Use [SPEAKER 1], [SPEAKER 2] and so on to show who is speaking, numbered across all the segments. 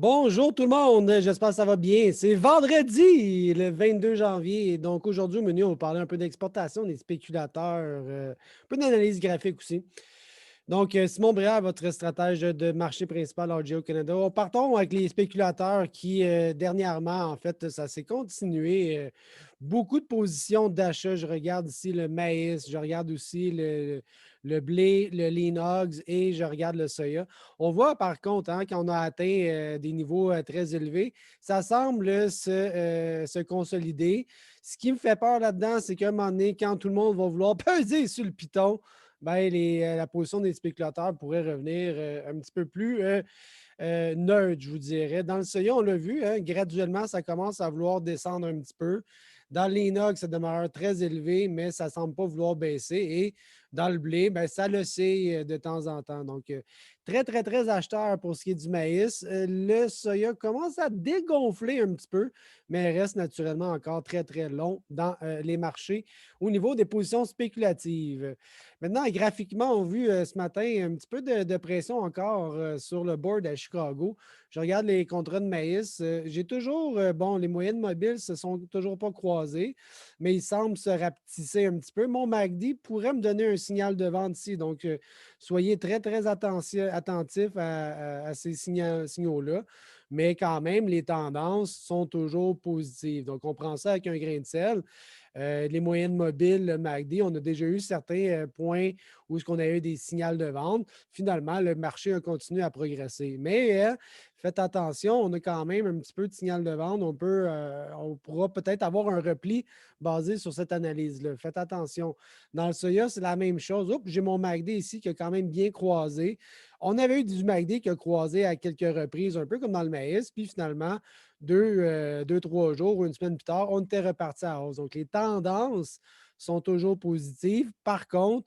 [SPEAKER 1] Bonjour tout le monde, j'espère que ça va bien. C'est vendredi, le 22 janvier. Donc aujourd'hui au menu, on va parler un peu d'exportation, des spéculateurs, un peu d'analyse graphique aussi. Donc, Simon Brière, votre stratège de marché principal RGO Canada. On partons avec les spéculateurs qui, dernièrement, en fait, ça s'est continué. Beaucoup de positions d'achat. Je regarde ici le maïs, je regarde aussi le blé, le l'inox et je regarde le soya. On voit par contre, hein, quand on a atteint des niveaux très élevés, ça semble se consolider. Ce qui me fait peur là-dedans, c'est qu'à un moment donné, quand tout le monde va vouloir peser sur le piton, ben, la position des spéculateurs pourrait revenir un petit peu plus neutre, je vous dirais. Dans le soya, on l'a vu, hein, graduellement, ça commence à vouloir descendre un petit peu. Dans l'inox, ça demeure très élevé, mais ça ne semble pas vouloir baisser. Et dans le blé, ben, ça le sait de temps en temps. Donc, très, très, très acheteur pour ce qui est du maïs. Le soya commence à dégonfler un petit peu, mais reste naturellement encore très, très long dans les marchés au niveau des positions spéculatives. Maintenant, graphiquement, on a vu ce matin un petit peu de pression encore sur le board à Chicago. Je regarde les contrats de maïs. J'ai toujours, bon, les moyennes mobiles ne se sont toujours pas croisées, mais ils semblent se rapetisser un petit peu. Mon MACD pourrait me donner un signal de vente ici. Donc, soyez très, très attentifs à ces signaux-là. Mais quand même, les tendances sont toujours positives. Donc, on prend ça avec un grain de sel. Les moyennes mobiles, le MACD, on a déjà eu certains points où on a eu des signaux de vente. Finalement, le marché a continué à progresser. Mais faites attention, on a quand même un petit peu de signal de vente. On pourra peut-être avoir un repli basé sur cette analyse-là. Faites attention. Dans le soya, c'est la même chose. Oups, j'ai mon MACD ici qui a quand même bien croisé. On avait eu du MACD qui a croisé à quelques reprises, un peu comme dans le maïs. Puis finalement, deux, 3 jours ou une semaine plus tard, on était reparti à hausse. Donc, les tendances sont toujours positives. Par contre,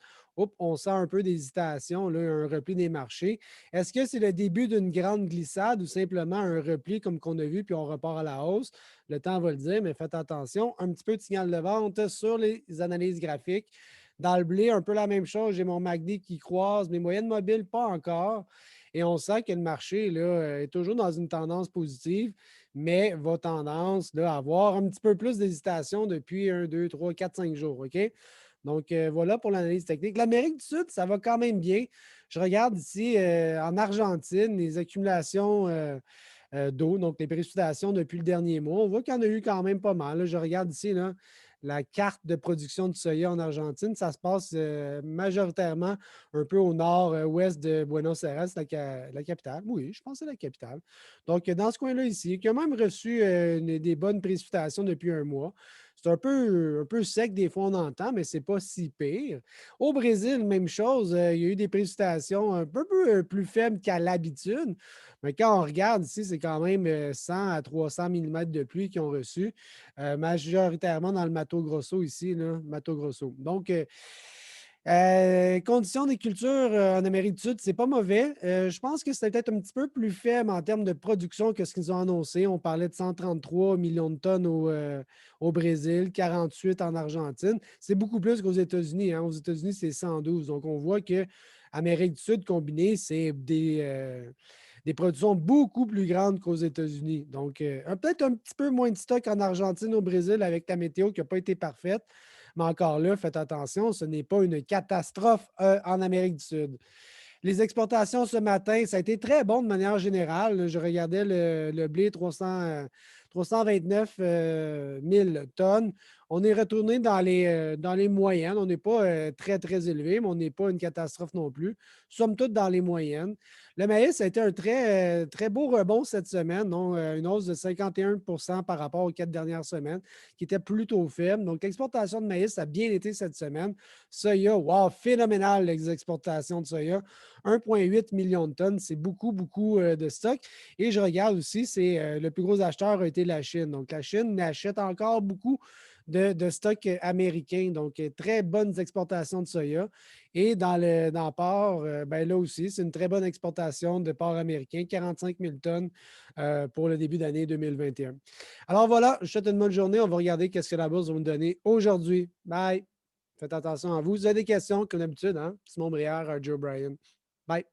[SPEAKER 1] on sent un peu d'hésitation, là, un repli des marchés. Est-ce que c'est le début d'une grande glissade ou simplement un repli comme qu'on a vu, puis on repart à la hausse? Le temps va le dire, mais faites attention. Un petit peu de signal de vente sur les analyses graphiques. Dans le blé, un peu la même chose. J'ai mon MACD qui croise, mes moyennes mobiles, pas encore. Et on sent que le marché là, est toujours dans une tendance positive, mais va tendance là, à avoir un petit peu plus d'hésitation depuis 1, 2, 3, 4, 5 jours. OK? Donc, voilà pour l'analyse technique. L'Amérique du Sud, ça va quand même bien. Je regarde ici en Argentine les accumulations d'eau, donc les précipitations depuis le dernier mois. On voit qu'il y en a eu quand même pas mal. Là. Je regarde ici là, la carte de production de soya en Argentine. Ça se passe majoritairement un peu au nord-ouest de Buenos Aires, la capitale. Oui, je pense que c'est la capitale. Donc, dans ce coin-là ici, qui a même reçu des bonnes précipitations depuis un mois. C'est un peu sec, des fois on entend, mais ce n'est pas si pire. Au Brésil, même chose, il y a eu des précipitations un peu plus faibles qu'à l'habitude. Mais quand on regarde ici, c'est quand même 100 à 300 millimètres de pluie qu'ils ont reçu, majoritairement dans le Mato Grosso ici, là, Mato Grosso. Donc, conditions des cultures en Amérique du Sud, c'est pas mauvais. Je pense que c'était peut-être un petit peu plus faible en termes de production que ce qu'ils ont annoncé. On parlait de 133 millions de tonnes au Brésil, 48 en Argentine. C'est beaucoup plus qu'aux États-Unis. Hein. Aux États-Unis, c'est 112. Donc, on voit que Amérique du Sud combinée, c'est des productions beaucoup plus grandes qu'aux États-Unis. Donc, peut-être un petit peu moins de stock en Argentine, au Brésil, avec la météo qui n'a pas été parfaite. Mais encore là, faites attention, ce n'est pas une catastrophe en Amérique du Sud. Les exportations ce matin, ça a été très bon de manière générale. Je regardais le blé 329 000 tonnes. On est retourné dans les moyennes. On n'est pas très, très élevé, mais on n'est pas une catastrophe non plus. Somme toute dans les moyennes. Le maïs a été un très, très beau rebond cette semaine, non? Une hausse de 51 par rapport aux 4 dernières semaines, qui était plutôt faible. Donc, l'exportation de maïs a bien été cette semaine. Soya, wow, phénoménal les exportations de soya. 1,8 million de tonnes, c'est beaucoup, beaucoup de stock. Et je regarde aussi, c'est le plus gros acheteur a été la Chine. Donc, la Chine achète encore beaucoup de stock américain. Donc, très bonnes exportations de soya. Et dans le porc, ben là aussi, c'est une très bonne exportation de porc américain, 45 000 tonnes pour le début d'année 2021. Alors voilà, je vous souhaite une bonne journée. On va regarder qu'est-ce que la bourse va nous donner aujourd'hui. Bye. Faites attention à vous. Si vous avez des questions, comme d'habitude, hein? Simon Brière, Joe Bryan. Bye.